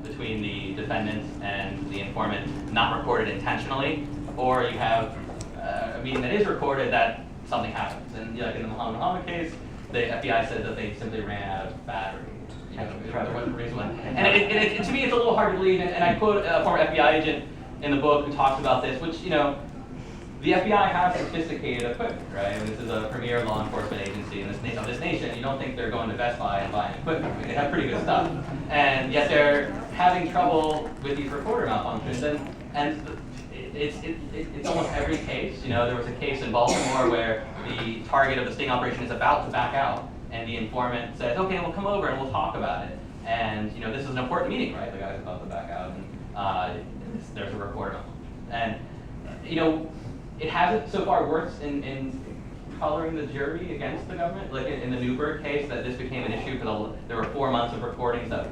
between the defendant and the informant not recorded intentionally, or you have a meeting that is recorded that something happens. And like in the Muhammad case, the FBI said that they simply ran out of battery. There wasn't a reason why. And to me, it's a little hard to believe. And I quote a former FBI agent in the book who talks about this, which, the FBI has sophisticated equipment, right? I mean, this is a premier law enforcement agency in this nation. You don't think they're going to Best Buy and buying equipment. I mean, they have pretty good stuff. And yet they're having trouble with these recorder malfunctions. And it's almost every case. There was a case in Baltimore where the target of the sting operation is about to back out, and the informant says, "Okay, we'll come over and we'll talk about it." And this is an important meeting, right? The guy's about to back out, and there's a recorder malfunction. And it hasn't so far worked in coloring the jury against the government. Like in the Newberg case, that this became an issue because there were 4 months of recordings that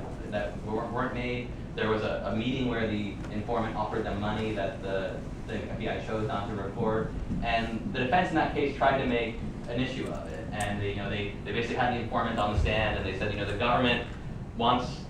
weren't made. There was a meeting where the informant offered them money that the FBI chose not to record, and the defense in that case tried to make an issue of it. And they basically had the informant on the stand, and they said, the government wants,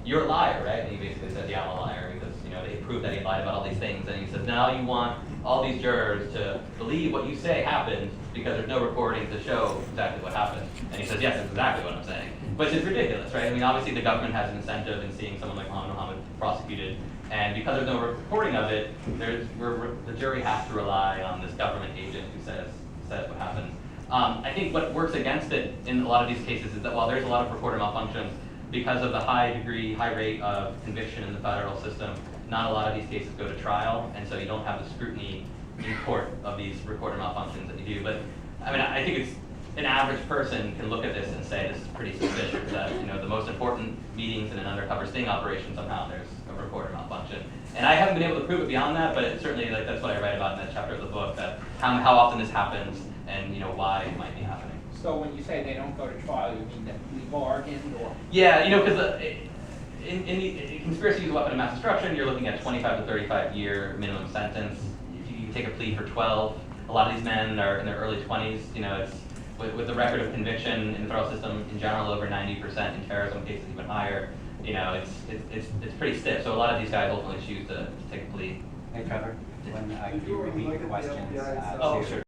you're a liar, right? And he basically said, yeah, I'm a liar, because they proved that he lied about all these things. And he said, now you want all these jurors to believe what you say happened because there's no recording to show exactly what happened. And he says, yes, that's exactly what I'm saying. Which is ridiculous, right? I mean, obviously the government has an incentive in seeing someone like Muhammad prosecuted, and because there's no recording of it, the jury has to rely on this government agent who says what happened. I think what works against it in a lot of these cases is that while there's a lot of recorder malfunctions, because of the high rate of conviction in the federal system, not a lot of these cases go to trial, and so you don't have the scrutiny in court of these recorder malfunctions that you do. But I mean, I think an average person can look at this and say this is pretty suspicious that the most important meetings in an undercover sting operation, somehow there's a recorder malfunction. And I haven't been able to prove it beyond that, but it certainly that's what I write about in that chapter of the book, that how often this happens and why it might be happening. So when you say they don't go to trial, you mean that we bargained, or? Yeah, because in conspiracy to use a weapon of mass destruction, you're looking at 25 to 35-year minimum sentence. If you take a plea for 12, a lot of these men are in their early 20s. It's with the record of conviction in the federal system in general over 90%, in terrorism cases even higher. It's pretty stiff. So a lot of these guys ultimately choose to take a plea. Hey Trevor, when you repeat the questions, Oh, sure.